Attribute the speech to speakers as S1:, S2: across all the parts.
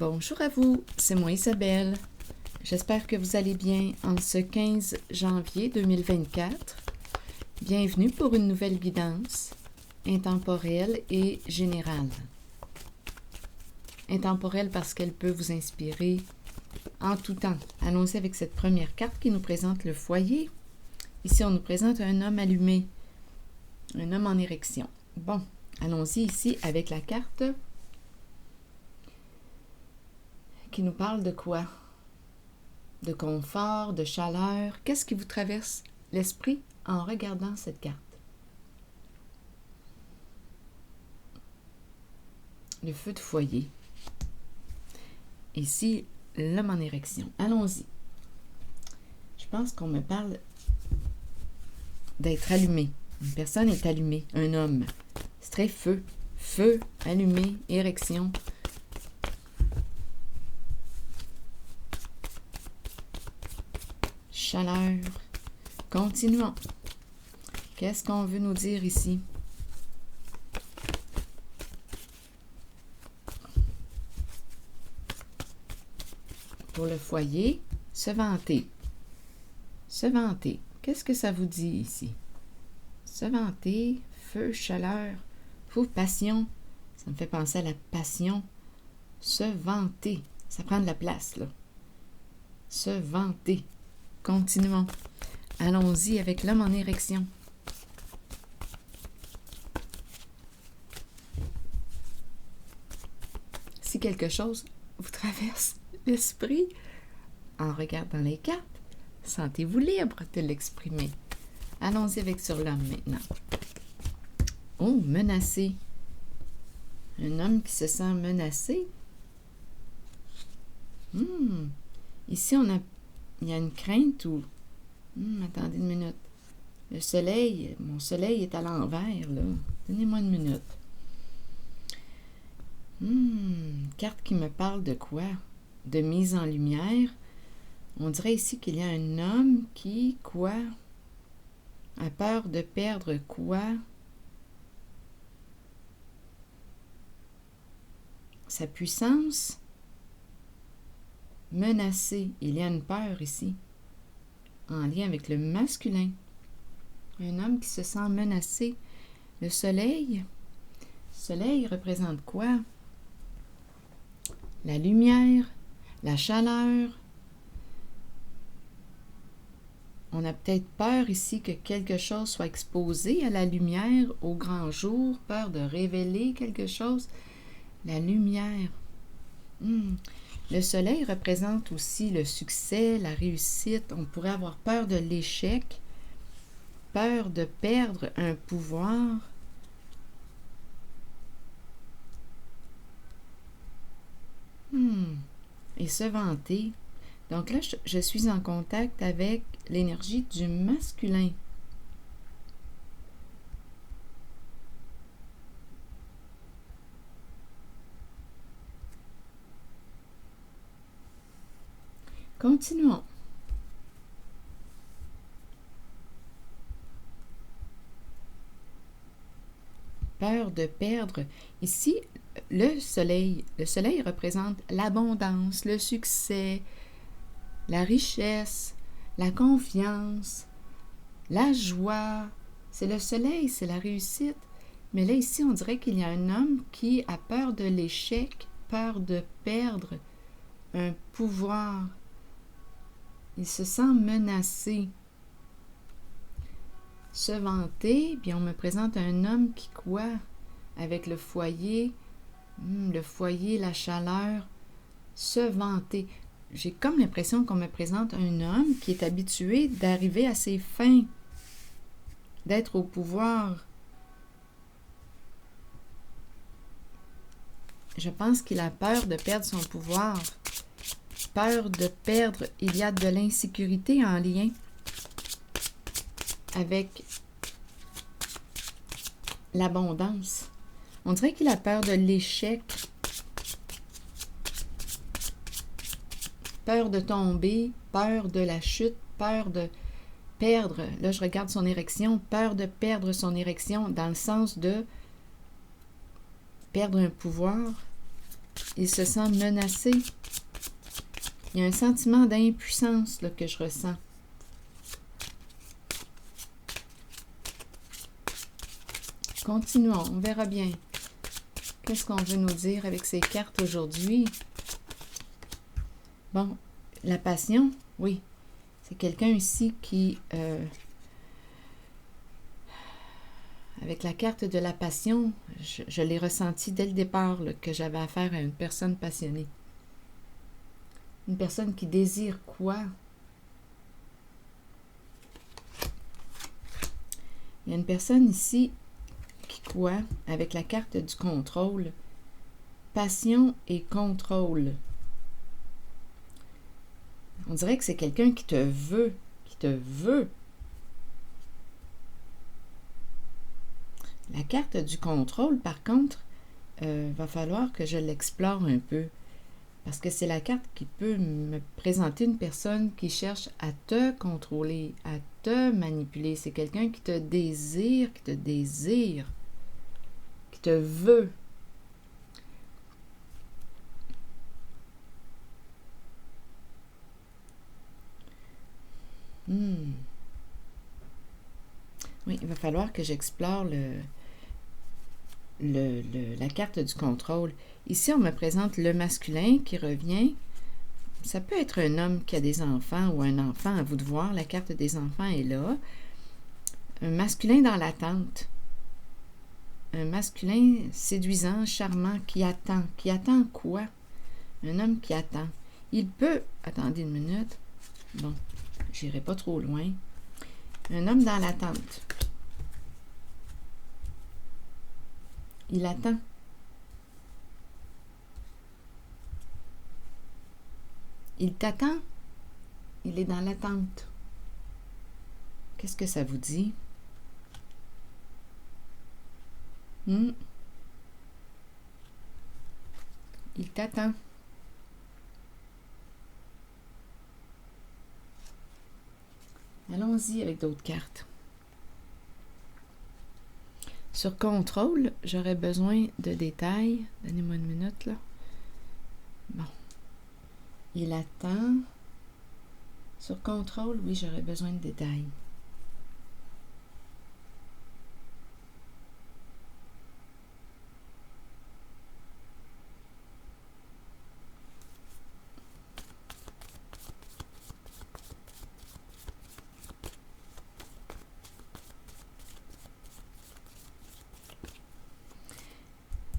S1: Bonjour à vous, c'est moi Isabelle. J'espère que vous allez bien en ce 15 janvier 2024. Bienvenue pour une nouvelle guidance intemporelle et générale. Intemporelle parce qu'elle peut vous inspirer en tout temps. Allons-y avec cette première carte qui nous présente le foyer. Ici, on nous présente un homme allumé, un homme en érection. Bon, allons-y ici avec la carte qui nous parle de quoi? De confort, de chaleur. Qu'est-ce qui vous traverse l'esprit en regardant cette carte? Le feu de foyer. Ici, l'homme en érection. Allons-y. Je pense qu'on me parle d'être allumé. Une personne est allumée, un homme. C'est très feu. Feu, allumé, érection. Chaleur. Continuons. Qu'est-ce qu'on veut nous dire ici? Pour le foyer, se vanter. Se vanter. Qu'est-ce que ça vous dit ici? Se vanter, feu, chaleur, passion. Ça me fait penser à la passion. Se vanter. Ça prend de la place, là. Se vanter. Continuons. Allons-y avec l'homme en érection. Si quelque chose vous traverse l'esprit en regardant les cartes, sentez-vous libre de l'exprimer. Allons-y avec sur l'homme maintenant. Oh, menacé. Un homme qui se sent menacé. Ici, il y a une crainte ou... attendez une minute. Le soleil, mon soleil est à l'envers, là. Donnez-moi une minute. Carte qui me parle de quoi? De mise en lumière. On dirait ici qu'il y a un homme qui, quoi? A peur de perdre quoi? Sa puissance? Menacé. Il y a une peur ici. En lien avec le masculin. Un homme qui se sent menacé. Le soleil? Le soleil représente quoi? La lumière, la chaleur. On a peut-être peur ici que quelque chose soit exposé à la lumière au grand jour, peur de révéler quelque chose. La lumière. Le soleil représente aussi le succès, la réussite. On pourrait avoir peur de l'échec, peur de perdre un pouvoir. Et se vanter. Donc là, je suis en contact avec l'énergie du masculin. Continuons. Peur de perdre. Ici, le soleil représente l'abondance, le succès, la richesse, la confiance, la joie. C'est le soleil, c'est la réussite. Mais là, ici, on dirait qu'il y a un homme qui a peur de l'échec, peur de perdre un pouvoir. Il se sent menacé. Se vanter, bien on me présente un homme qui quoi? Avec le foyer, la chaleur, se vanter. J'ai comme l'impression qu'on me présente un homme qui est habitué d'arriver à ses fins, d'être au pouvoir. Je pense qu'il a peur de perdre son pouvoir. Peur de perdre, il y a de l'insécurité en lien avec l'abondance. On dirait qu'il a peur de l'échec, peur de tomber, peur de la chute, peur de perdre. Là, je regarde son érection, peur de perdre son érection dans le sens de perdre un pouvoir, il se sent menacé. Il y a un sentiment d'impuissance là, que je ressens. Continuons, on verra bien. Qu'est-ce qu'on veut nous dire avec ces cartes aujourd'hui? Bon, la passion, oui. C'est quelqu'un ici qui, avec la carte de la passion, je l'ai ressenti dès le départ là, que j'avais affaire à une personne passionnée. Une personne qui désire quoi? Il y a une personne ici qui quoi? Avec la carte du contrôle. Passion et contrôle. On dirait que c'est quelqu'un qui te veut, qui te veut. La carte du contrôle, par contre, va falloir que je l'explore un peu. Parce que c'est la carte qui peut me présenter une personne qui cherche à te contrôler, à te manipuler. C'est quelqu'un qui te désire, qui te veut. Oui, il va falloir que j'explore la carte du contrôle. Ici, on me présente le masculin qui revient. Ça peut être un homme qui a des enfants ou un enfant, à vous de voir. La carte des enfants est là. Un masculin dans l'attente. Un masculin séduisant, charmant, qui attend. Qui attend quoi? Un homme qui attend. Il peut... Attendez une minute. Bon, j'irai pas trop loin. Un homme dans l'attente. Il attend. Il t'attend. Il est dans l'attente. Qu'est-ce que ça vous dit? Il t'attend. Allons-y avec d'autres cartes. Sur contrôle, j'aurais besoin de détails. Donnez-moi une minute, là. Bon. Il attend. Sur contrôle, oui, j'aurais besoin de détails.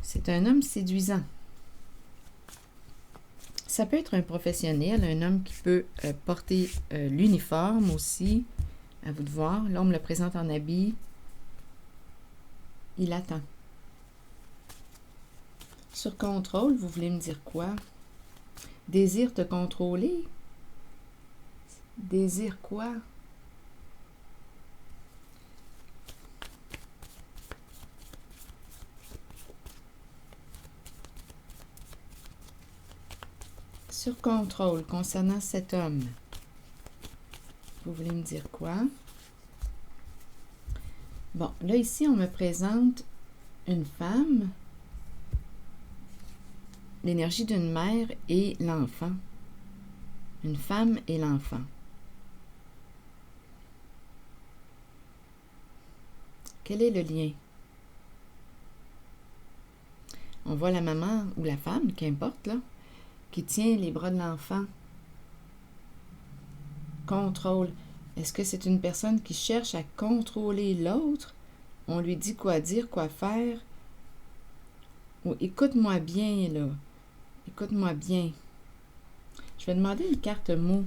S1: C'est un homme séduisant. Ça peut être un professionnel, un homme qui peut porter l'uniforme aussi. À vous de voir. Là, on me le présente en habit. Il attend. Sur contrôle, vous voulez me dire quoi? Désire te contrôler? Désire quoi? Sur contrôle, concernant cet homme, vous voulez me dire quoi? Bon, là, ici, on me présente une femme, l'énergie d'une mère et l'enfant. Une femme et l'enfant. Quel est le lien? On voit la maman ou la femme, qu'importe, là, qui tient les bras de l'enfant. Contrôle. Est-ce que c'est une personne qui cherche à contrôler l'autre? On lui dit quoi dire, quoi faire? Ou écoute-moi bien, là. Écoute-moi bien. Je vais demander une carte mot.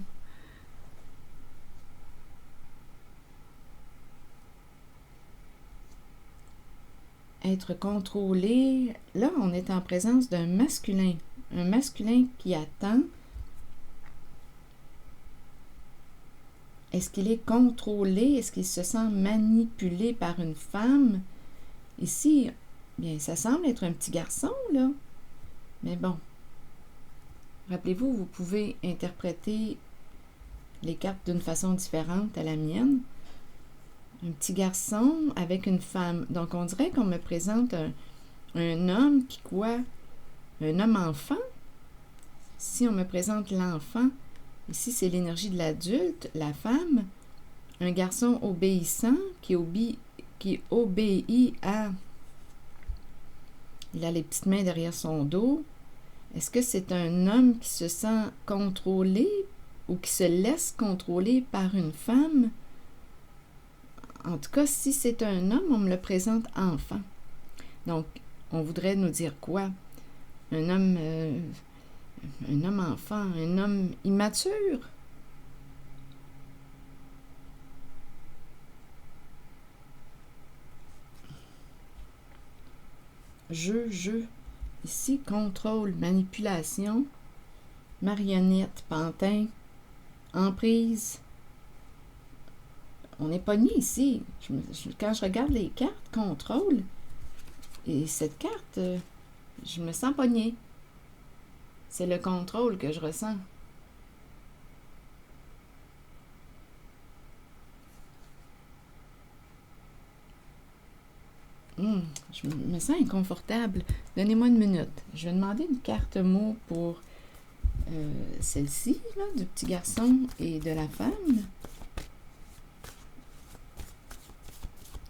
S1: Être contrôlé. Là, on est en présence d'un masculin. Un masculin qui attend. Est-ce qu'il est contrôlé? Est-ce qu'il se sent manipulé par une femme? Ici, bien, ça semble être un petit garçon, là. Mais bon. Rappelez-vous, vous pouvez interpréter les cartes d'une façon différente à la mienne. Un petit garçon avec une femme. Donc, on dirait qu'on me présente un homme qui quoi? un homme enfant. Si on me présente l'enfant, ici c'est l'énergie de l'adulte, la femme. Un garçon obéissant qui obéit à... Il a les petites mains derrière son dos. Est-ce que c'est un homme qui se sent contrôlé ou qui se laisse contrôler par une femme? En tout cas, si c'est un homme, on me le présente enfant. Donc, on voudrait nous dire quoi? Un homme enfant, un homme immature? Jeu. Ici, contrôle, manipulation, marionnette, pantin, emprise. On est pogné ici. Quand je regarde les cartes, contrôle, et cette carte, je me sens pogné. C'est le contrôle que je ressens. Je me sens inconfortable. Donnez-moi une minute. Je vais demander une carte mot pour celle-ci, là, du petit garçon et de la femme.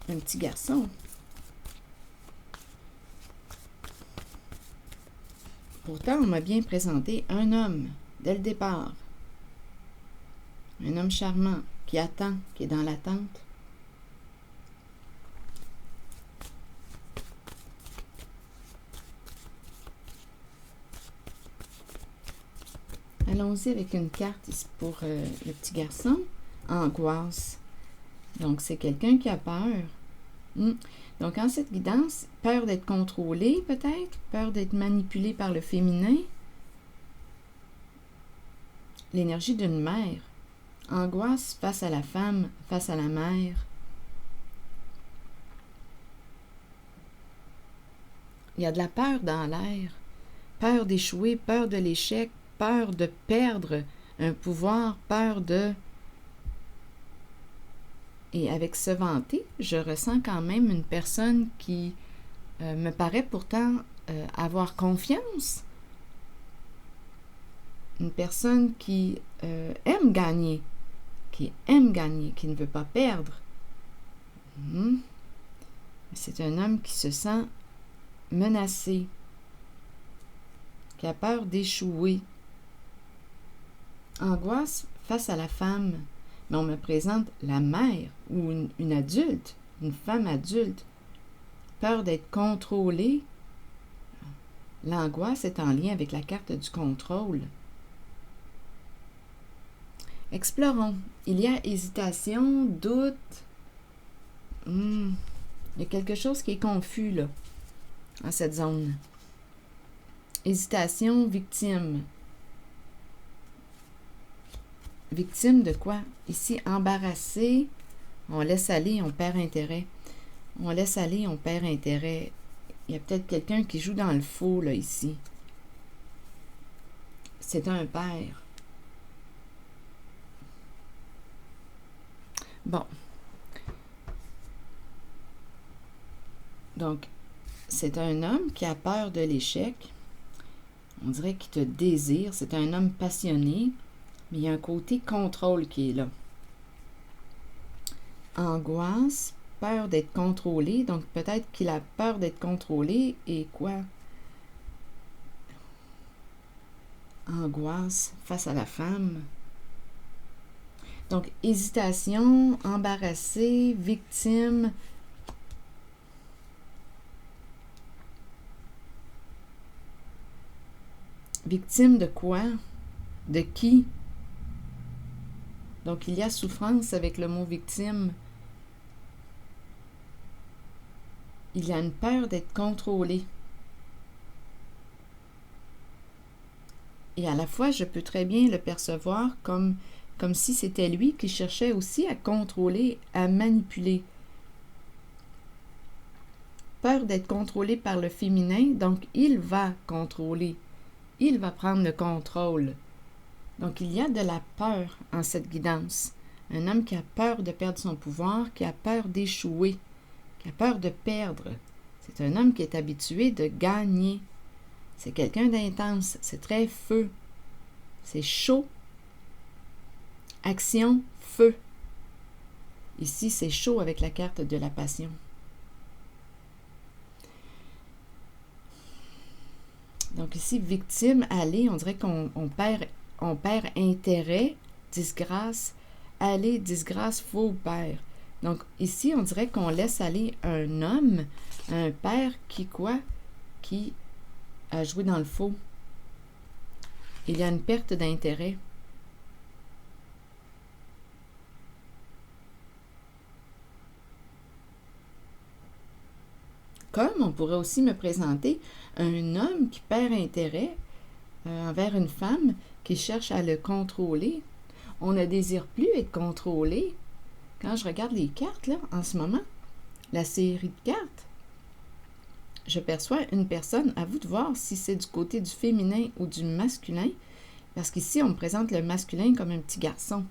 S1: Un petit garçon. Pourtant, on m'a bien présenté un homme, dès le départ. Un homme charmant, qui attend, qui est dans l'attente. Allons-y avec une carte ici pour le petit garçon. Angoisse. Donc, c'est quelqu'un qui a peur. Donc, en cette guidance, peur d'être contrôlé peut-être, peur d'être manipulé par le féminin. L'énergie d'une mère. Angoisse face à la femme, face à la mère. Il y a de la peur dans l'air. Peur d'échouer, peur de l'échec, peur de perdre un pouvoir, peur de... Et avec se vanter, je ressens quand même une personne qui me paraît pourtant avoir confiance. Une personne qui aime gagner, qui ne veut pas perdre. C'est un homme qui se sent menacé, qui a peur d'échouer. Angoisse face à la femme. Mais on me présente la mère ou une adulte, une femme adulte. Peur d'être contrôlée. L'angoisse est en lien avec la carte du contrôle. Explorons. Il y a hésitation, doute. Il y a quelque chose qui est confus là, en cette zone. Hésitation, victime. Victime de quoi? Ici, embarrassé, on laisse aller, on perd intérêt. On laisse aller, on perd intérêt. Il y a peut-être quelqu'un qui joue dans le faux, là, ici. C'est un père. Bon. Donc, c'est un homme qui a peur de l'échec. On dirait qu'il te désire. C'est un homme passionné. Mais il y a un côté contrôle qui est là. Angoisse, peur d'être contrôlé. Donc, peut-être qu'il a peur d'être contrôlé. Et quoi? Angoisse face à la femme. Donc, hésitation, embarrassé, victime. Victime de quoi? De qui? Donc, il y a souffrance avec le mot victime. Il y a une peur d'être contrôlé. Et à la fois, je peux très bien le percevoir comme si c'était lui qui cherchait aussi à contrôler, à manipuler. Peur d'être contrôlé par le féminin, donc il va contrôler. Il va prendre le contrôle. Donc, il y a de la peur en cette guidance. Un homme qui a peur de perdre son pouvoir, qui a peur d'échouer, qui a peur de perdre. C'est un homme qui est habitué de gagner. C'est quelqu'un d'intense. C'est très feu. C'est chaud. Action, feu. Ici, c'est chaud avec la carte de la passion. Donc ici, victime, aller, on dirait qu'on perd intérêt, disgrâce, aller, disgrâce, faux père. Donc ici, on dirait qu'on laisse aller un homme, un père qui quoi? Qui a joué dans le faux. Il y a une perte d'intérêt. Comme on pourrait aussi me présenter un homme qui perd intérêt envers une femme qui cherche à le contrôler. On ne désire plus être contrôlé. Quand je regarde les cartes, là, en ce moment, la série de cartes, je perçois une personne, à vous de voir si c'est du côté du féminin ou du masculin, parce qu'ici, on me présente le masculin comme un petit garçon.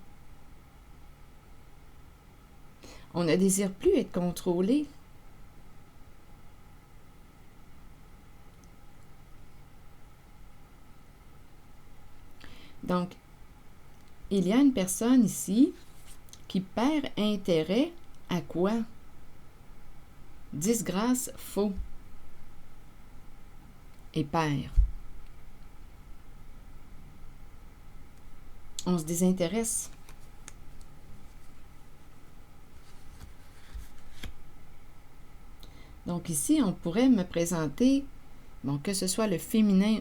S1: On ne désire plus être contrôlé. Donc, il y a une personne ici qui perd intérêt à quoi? Disgrâce, faux. Et perd. On se désintéresse. Donc ici, on pourrait me présenter, bon, que ce soit le féminin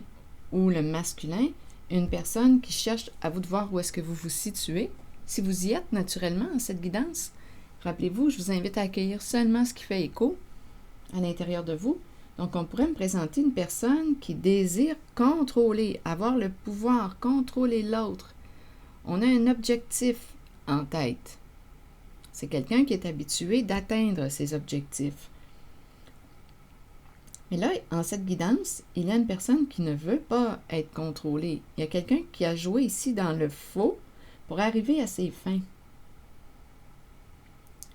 S1: ou le masculin, une personne qui cherche, à vous de voir où est-ce que vous vous situez. Si vous y êtes naturellement en cette guidance, rappelez-vous, je vous invite à accueillir seulement ce qui fait écho à l'intérieur de vous. Donc, on pourrait me présenter une personne qui désire contrôler, avoir le pouvoir, contrôler l'autre. On a un objectif en tête. C'est quelqu'un qui est habitué d'atteindre ses objectifs. Mais là, en cette guidance, il y a une personne qui ne veut pas être contrôlée. Il y a quelqu'un qui a joué ici dans le faux pour arriver à ses fins.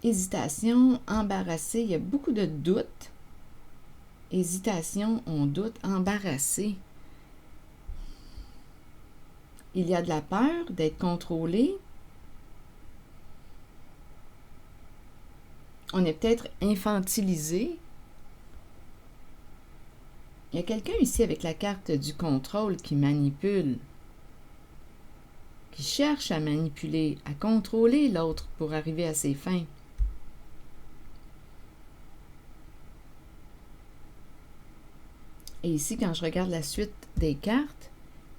S1: Hésitation, embarrassé, il y a beaucoup de doutes. Hésitation, on doute, embarrassé. Il y a de la peur d'être contrôlé. On est peut-être infantilisé. Il y a quelqu'un ici avec la carte du contrôle qui manipule, qui cherche à manipuler, à contrôler l'autre pour arriver à ses fins. Et ici, quand je regarde la suite des cartes,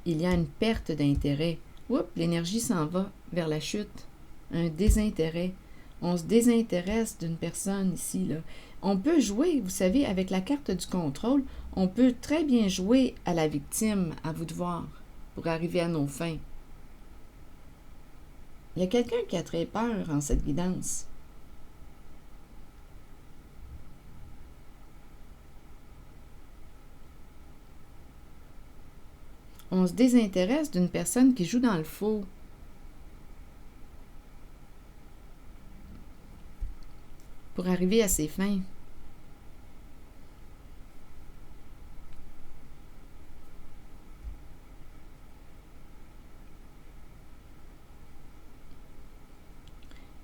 S1: il y a une perte d'intérêt. Oups, l'énergie s'en va vers la chute. Un désintérêt. On se désintéresse d'une personne ici, là. On peut jouer, vous savez, avec la carte du contrôle, on peut très bien jouer à la victime, à vous de voir, pour arriver à nos fins. Il y a quelqu'un qui a très peur en cette guidance. On se désintéresse d'une personne qui joue dans le faux. Pour arriver à ses fins.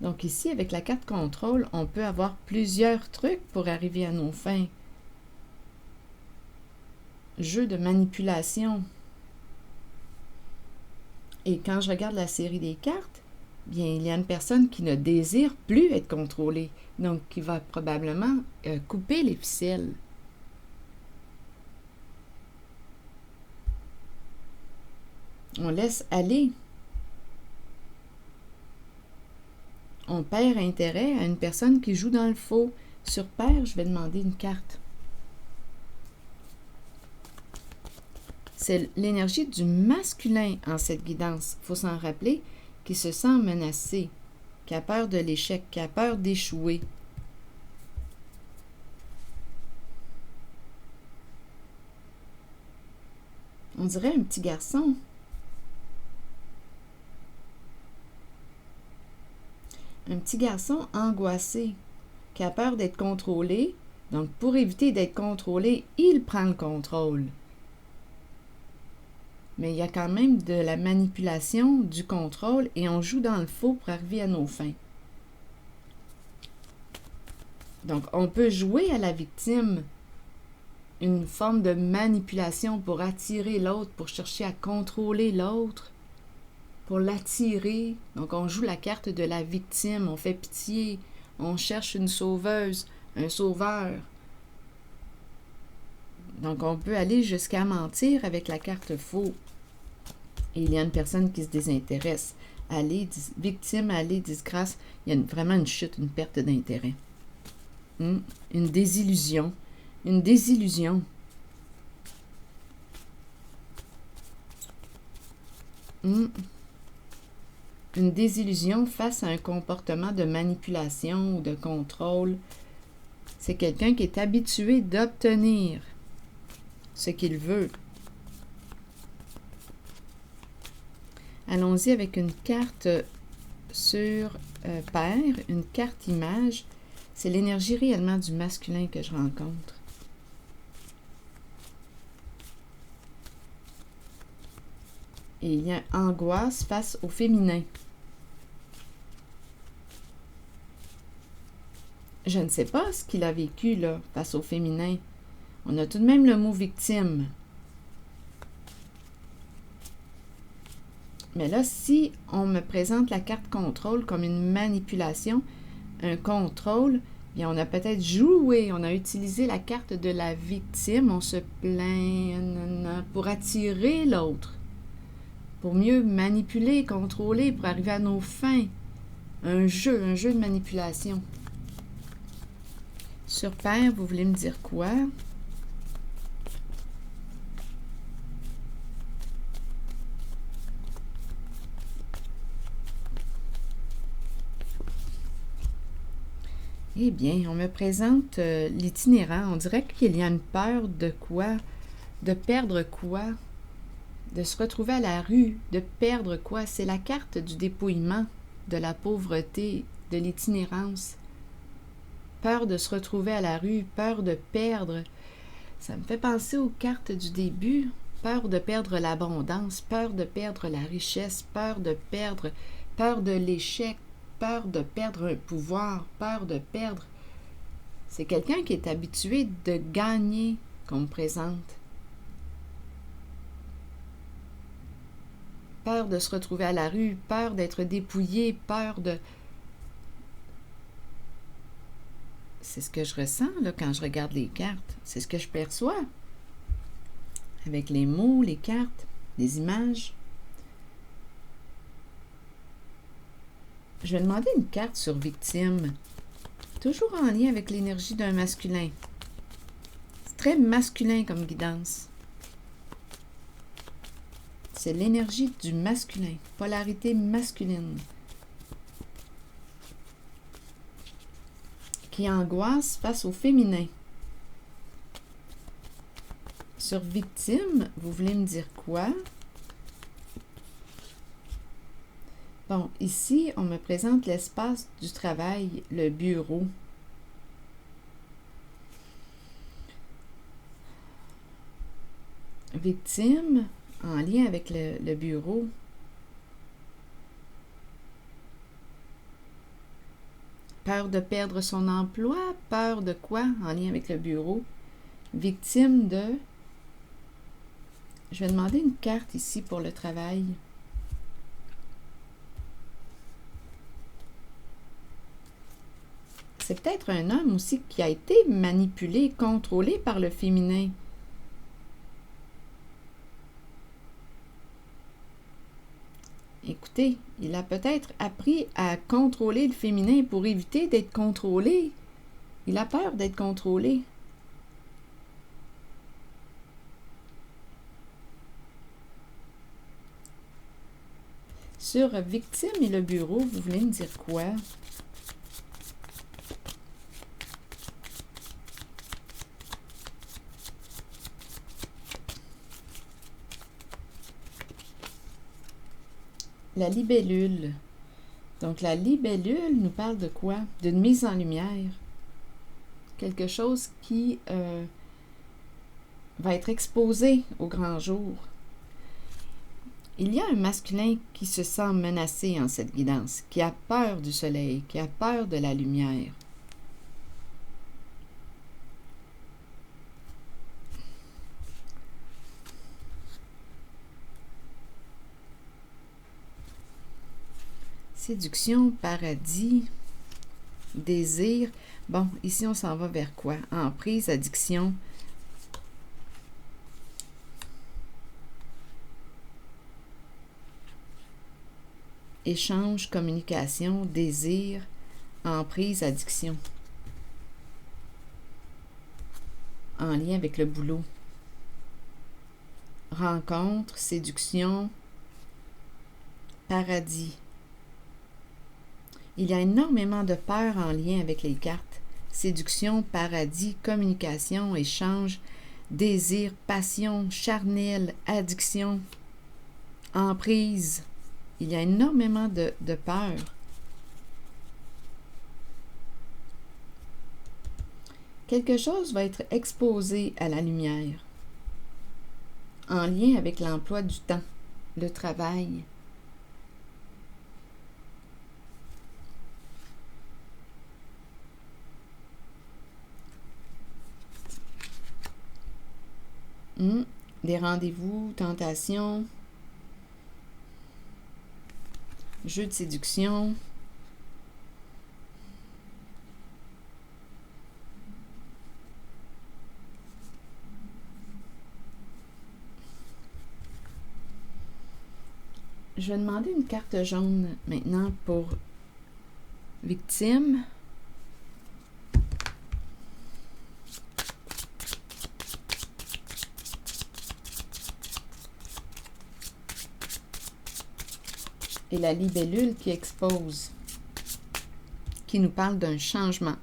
S1: Donc ici, avec la carte contrôle, on peut avoir plusieurs trucs pour arriver à nos fins. Jeu de manipulation. Et quand je regarde la série des cartes, bien, il y a une personne qui ne désire plus être contrôlée, donc qui va probablement couper les ficelles. On laisse aller. On perd intérêt à une personne qui joue dans le faux. Sur pair, je vais demander une carte. C'est l'énergie du masculin en cette guidance. Il faut s'en rappeler, qui se sent menacé, qui a peur de l'échec, qui a peur d'échouer. On dirait un petit garçon. Un petit garçon angoissé, qui a peur d'être contrôlé. Donc, pour éviter d'être contrôlé, il prend le contrôle. mais il y a quand même de la manipulation, du contrôle, et on joue dans le faux pour arriver à nos fins. Donc, on peut jouer à la victime une forme de manipulation pour attirer l'autre, pour chercher à contrôler l'autre, pour l'attirer. Donc, on joue la carte de la victime, on fait pitié, on cherche une sauveuse, un sauveur. Donc, on peut aller jusqu'à mentir avec la carte faux. Et il y a une personne qui se désintéresse. Aller, victime, aller, disgrâce, il y a vraiment une chute, une perte d'intérêt. Une désillusion. Une désillusion. Une désillusion face à un comportement de manipulation ou de contrôle. C'est quelqu'un qui est habitué d'obtenir ce qu'il veut. Allons-y avec une carte sur pair, une carte image. C'est l'énergie réellement du masculin que je rencontre. Et il y a angoisse face au féminin. Je ne sais pas ce qu'il a vécu là, face au féminin. On a tout de même le mot victime. Mais là, si on me présente la carte contrôle comme une manipulation, un contrôle, bien on a peut-être joué, on a utilisé la carte de la victime, on se plaint pour attirer l'autre, pour mieux manipuler, contrôler, pour arriver à nos fins. Un jeu de manipulation. Sur pair, vous voulez me dire quoi? Eh bien, on me présente l'itinérant. On dirait qu'il y a une peur de quoi? De perdre quoi? De se retrouver à la rue, de perdre quoi? C'est la carte du dépouillement, de la pauvreté, de l'itinérance. Peur de se retrouver à la rue, peur de perdre. Ça me fait penser aux cartes du début. Peur de perdre l'abondance, peur de perdre la richesse, peur de l'échec, peur de perdre un pouvoir, peur de perdre. C'est quelqu'un qui est habitué de gagner qu'on me présente. Peur de se retrouver à la rue, peur d'être dépouillé, peur de... C'est ce que je ressens là, quand je regarde les cartes. C'est ce que je perçois. Avec les mots, les cartes, les images. Je vais demander une carte sur victime. Toujours en lien avec l'énergie d'un masculin. C'est très masculin comme guidance. C'est l'énergie du masculin. Polarité masculine. Qui angoisse face au féminin. Sur victime, vous voulez me dire quoi? Bon, ici, on me présente l'espace du travail, le bureau. Victime, en lien avec le bureau. Peur de perdre son emploi, peur de quoi en lien avec le bureau? Victime de... Je vais demander une carte ici pour le travail. C'est peut-être un homme aussi qui a été manipulé, contrôlé par le féminin. Écoutez, il a peut-être appris à contrôler le féminin pour éviter d'être contrôlé. Il a peur d'être contrôlé. Sur victime et le bureau, vous voulez me dire quoi? La libellule. Donc, la libellule nous parle de quoi? D'une mise en lumière. Quelque chose qui va être exposé au grand jour. Il y a un masculin qui se sent menacé en cette guidance, qui a peur du soleil, qui a peur de la lumière. Séduction, paradis, désir. Bon, ici, on s'en va vers quoi? Emprise, addiction. Échange, communication, désir, emprise, addiction. En lien avec le boulot. Rencontre, séduction, paradis. Il y a énormément de peur en lien avec les cartes. Séduction, paradis, communication, échange, désir, passion, charnel, addiction, emprise. Il y a énormément de peur. Quelque chose va être exposé à la lumière, en lien avec l'emploi du temps, le travail. Des rendez-vous, tentations, jeu de séduction. Je vais demander une carte jaune maintenant pour victime. Et la libellule qui expose, qui nous parle d'un changement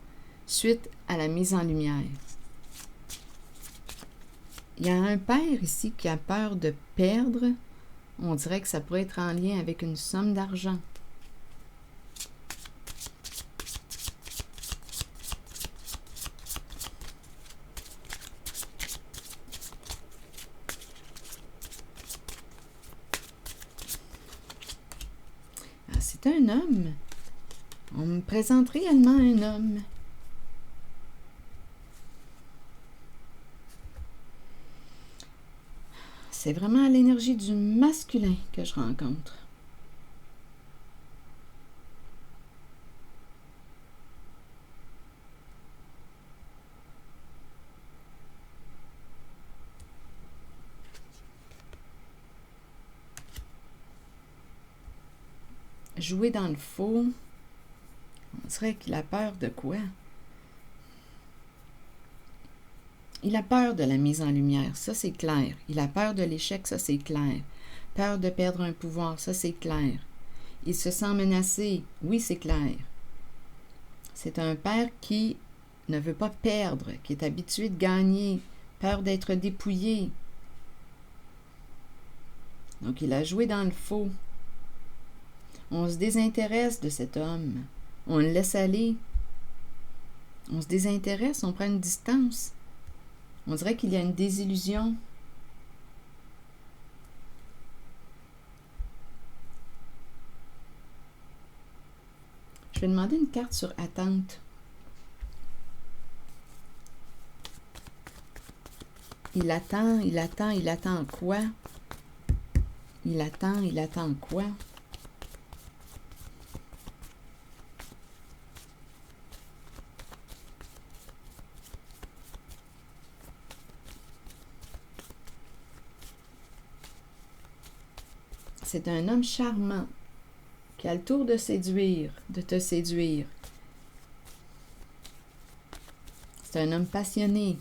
S1: suite à la mise en lumière. Il y a un père ici qui a peur de perdre. On dirait que ça pourrait être en lien avec une somme d'argent. C'est un homme. On me présente réellement un homme. C'est vraiment l'énergie du masculin que je rencontre. Jouer dans le faux. On dirait qu'il a peur de quoi? Il a peur de la mise en lumière, ça c'est clair. Il a peur de l'échec, ça c'est clair. Peur de perdre un pouvoir, ça c'est clair. Il se sent menacé, oui c'est clair. C'est un père qui ne veut pas perdre, qui est habitué de gagner, peur d'être dépouillé. Donc il a joué dans le faux. On se désintéresse de cet homme. On le laisse aller. On se désintéresse, on prend une distance. On dirait qu'il y a une désillusion. Je vais demander une carte sur attente. Il attend quoi? Il attend quoi? C'est un homme charmant qui a le tour de séduire, de te séduire. C'est un homme passionné.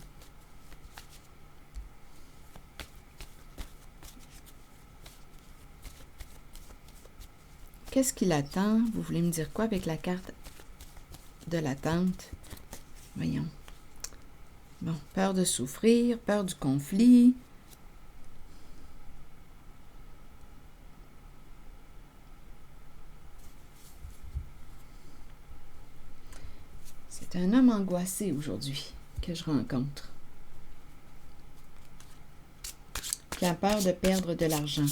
S1: Qu'est-ce qu'il attend? Vous voulez me dire quoi avec la carte de l'attente? Voyons. Bon, peur de souffrir, peur du conflit. C'est un homme angoissé aujourd'hui que je rencontre, qui a peur de perdre de l'argent.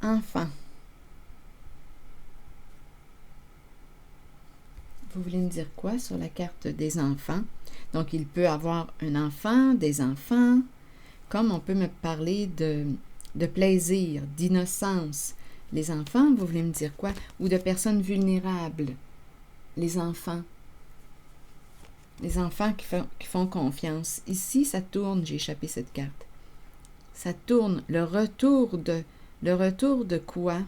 S1: enfant. Vous voulez me dire quoi sur la carte des enfants? Donc, il peut avoir un enfant, des enfants, comme on peut me parler de plaisir, d'innocence. Les enfants, vous voulez me dire quoi? Ou de personnes vulnérables. Les enfants. Les enfants qui font confiance. Ici, ça tourne, j'ai échappé cette carte. Ça tourne, le retour de quoi?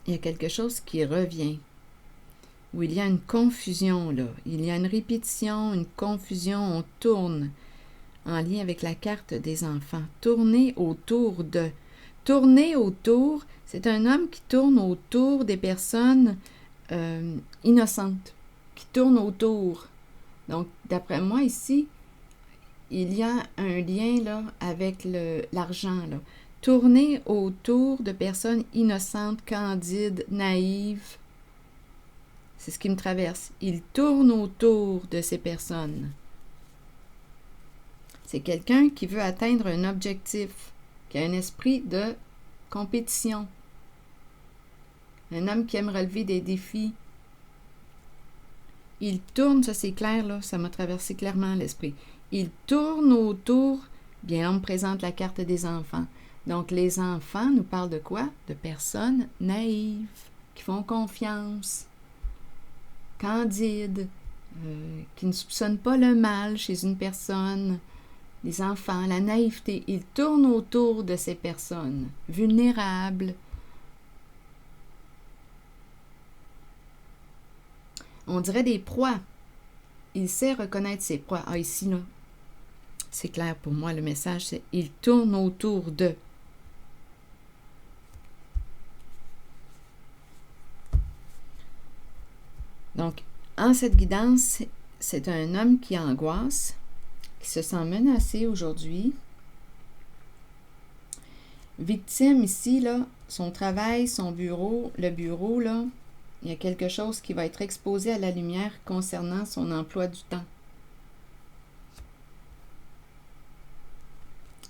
S1: Il y a quelque chose qui revient, où il y a une confusion, là. Il y a une répétition, une confusion, on tourne en lien avec la carte des enfants. Tourner autour de. Tourner autour, c'est un homme qui tourne autour des personnes innocentes, qui tourne autour. Donc, d'après moi, ici, il y a un lien là, avec l'argent. Tourner autour de personnes innocentes, candides, naïves. C'est ce qui me traverse. Il tourne autour de ces personnes. C'est quelqu'un qui veut atteindre un objectif, qui a un esprit de compétition. Un homme qui aime relever des défis. Il tourne, ça c'est clair, là, ça m'a traversé clairement l'esprit. Il tourne autour, bien là on me présente la carte des enfants. Donc les enfants nous parlent de quoi? De personnes naïves, qui font confiance, candides, qui ne soupçonnent pas le mal chez une personne. Les enfants, la naïveté, ils tournent autour de ces personnes vulnérables. On dirait des proies. Il sait reconnaître ses proies. Ah, ici, là, c'est clair pour moi, le message, c'est « Il tourne autour de ». Donc, en cette guidance, c'est un homme qui angoisse, qui se sent menacé aujourd'hui. Victime ici, là, son travail, son bureau, le bureau, là, il y a quelque chose qui va être exposé à la lumière concernant son emploi du temps.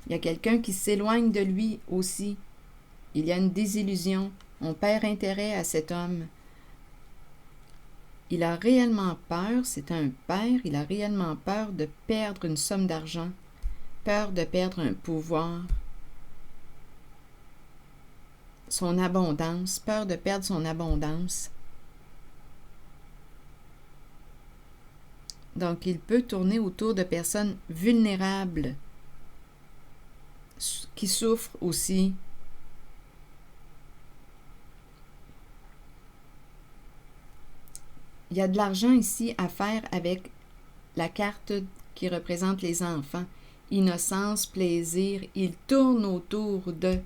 S1: Il y a quelqu'un qui s'éloigne de lui aussi. Il y a une désillusion. On perd intérêt à cet homme. Il a réellement peur, c'est un père, il a réellement peur de perdre une somme d'argent, peur de perdre un pouvoir, son abondance, peur de perdre son abondance. Donc, il peut tourner autour de personnes vulnérables, qui souffrent aussi. Il y a de l'argent ici à faire avec la carte qui représente les enfants. Innocence, plaisir, il tourne autour de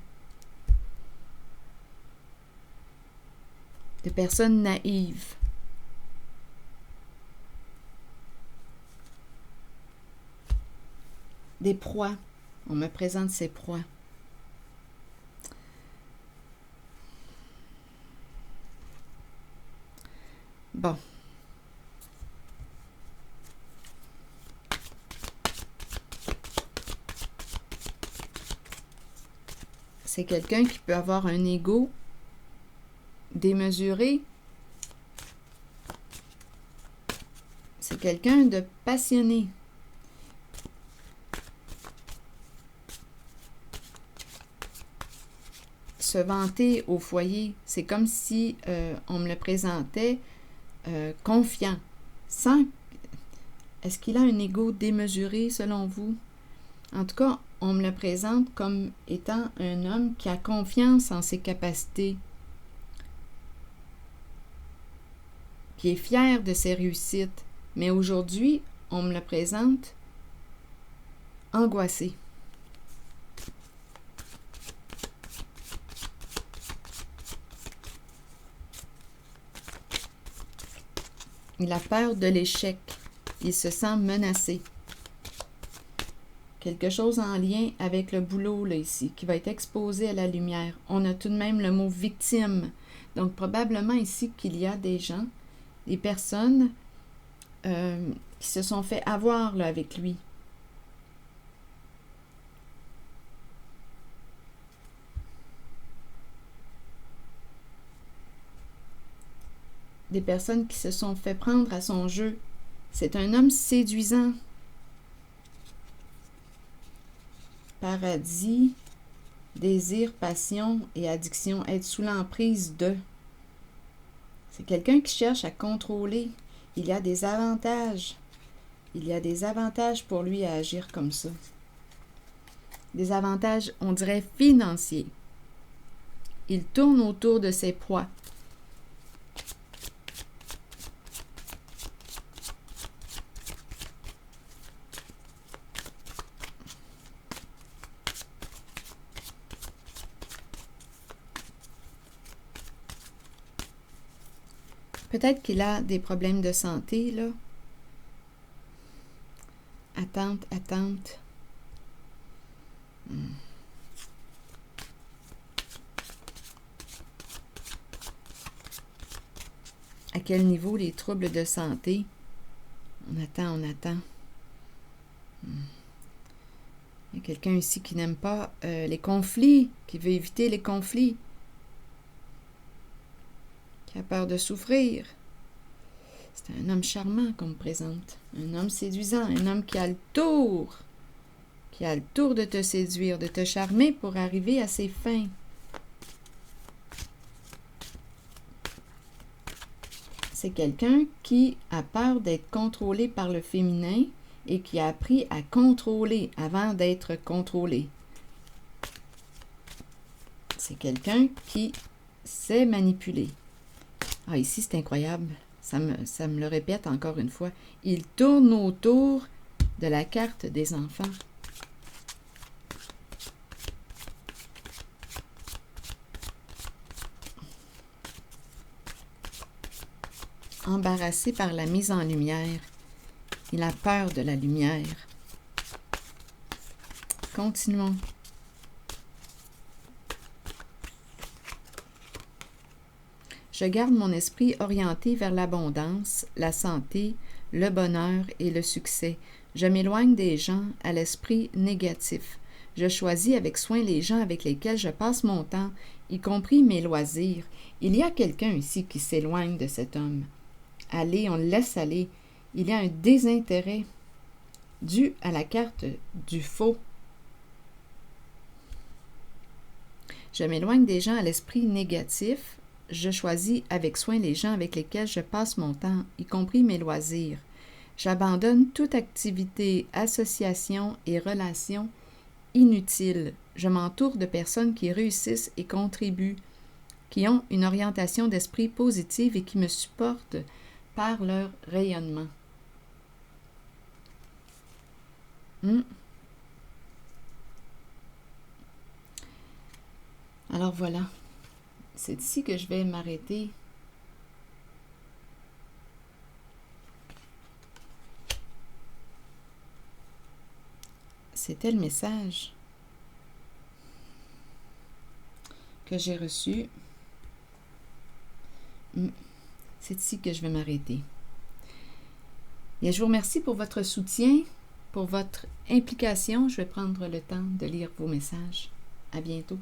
S1: personnes naïves. Des proies. On me présente ces proies. Bon. C'est quelqu'un qui peut avoir un ego démesuré. C'est quelqu'un de passionné. Se vanter au foyer, c'est comme si on me le présentait confiant. Est-ce qu'il a un ego démesuré selon vous? En tout cas, on me le présente comme étant un homme qui a confiance en ses capacités, qui est fier de ses réussites. Mais aujourd'hui, on me le présente angoissé. Il a peur de l'échec. Il se sent menacé. Quelque chose en lien avec le boulot, là, ici, qui va être exposé à la lumière. On a tout de même le mot victime. Donc, probablement ici qu'il y a des gens, des personnes qui se sont fait avoir là, avec lui. des personnes qui se sont fait prendre à son jeu. C'est un homme séduisant. Paradis, désir, passion et addiction. Être sous l'emprise de. C'est quelqu'un qui cherche à contrôler. Il y a des avantages. Il y a des avantages pour lui à agir comme ça. Des avantages, on dirait, financiers. Il tourne autour de ses proies. Peut-être qu'il a des problèmes de santé, là. Attente. À quel niveau les troubles de santé? On attend. Il y a quelqu'un ici qui n'aime pas les conflits, qui veut éviter les conflits, qui a peur de souffrir. C'est un homme charmant qu'on me présente, un homme séduisant, un homme qui a le tour de te séduire, de te charmer pour arriver à ses fins. C'est quelqu'un qui a peur d'être contrôlé par le féminin et qui a appris à contrôler avant d'être contrôlé. C'est quelqu'un qui sait manipuler. Ah, ici, c'est incroyable. Ça me le répète encore une fois. Il tourne autour de la carte des enfants. Embarrassé par la mise en lumière. Il a peur de la lumière. Continuons. Je garde mon esprit orienté vers l'abondance, la santé, le bonheur et le succès. Je m'éloigne des gens à l'esprit négatif. Je choisis avec soin les gens avec lesquels je passe mon temps, y compris mes loisirs. Il y a quelqu'un ici qui s'éloigne de cet homme. Allez, on le laisse aller. Il y a un désintérêt dû à la carte du faux. Je m'éloigne des gens à l'esprit négatif. Je choisis avec soin les gens avec lesquels je passe mon temps, y compris mes loisirs. J'abandonne toute activité, association et relation inutiles. Je m'entoure de personnes qui réussissent et contribuent, qui ont une orientation d'esprit positive et qui me supportent par leur rayonnement. Alors voilà, c'est ici que je vais m'arrêter. C'était le message que j'ai reçu. C'est ici que je vais m'arrêter. Et je vous remercie pour votre soutien, pour votre implication. Je vais prendre le temps de lire vos messages. À bientôt.